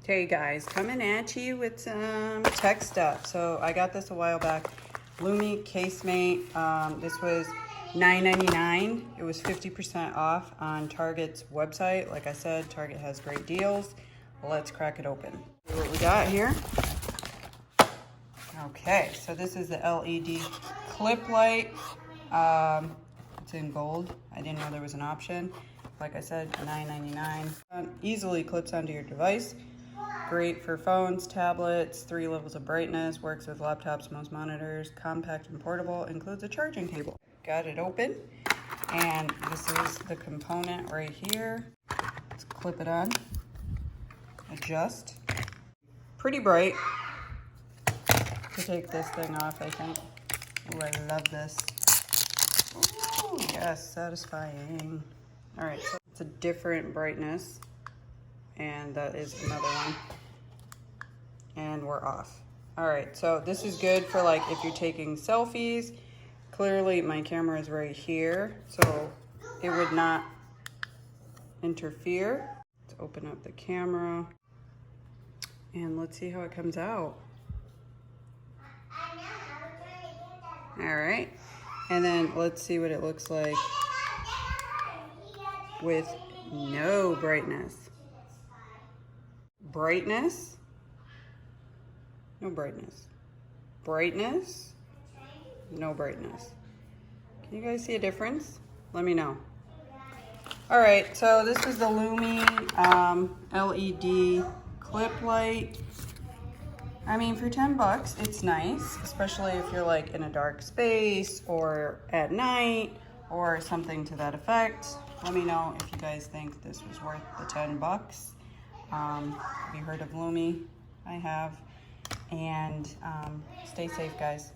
Hey guys, coming at you with some tech stuff. So I got this a while back. Lumee casemate. This was $9.99. It was 50% off on Target's website. Like I said, Target has great deals. Let's crack it open. See what we got here. Okay, so this is the LED clip light. It's in gold. I didn't know there was an option. Like I said, $9.99. Easily clips onto your device. Great for phones, tablets, 3 levels of brightness, works with laptops, most monitors, compact and portable, includes a charging cable. Got it open, and this is the component right here. Let's clip it on, adjust. Pretty bright to take this thing off, I think. Oh, I love this. Oh, yes, satisfying. All right, so it's a different brightness, and that is another one. And we're off. All right, so this is good for like if you're taking selfies. Clearly my camera is right here, so it would not interfere. Let's open up the camera and let's see how it comes out. All right, and then let's see what it looks like with no brightness. Brightness. No brightness. Brightness. No brightness. Can you guys see a difference? Let me know. All right, so this is the Lumee LED clip light. I mean, for 10 bucks, it's nice, especially if you're like in a dark space or at night or something to that effect. Let me know if you guys think this was worth the 10 bucks. Have you heard of Lumee? I have. And stay safe, guys.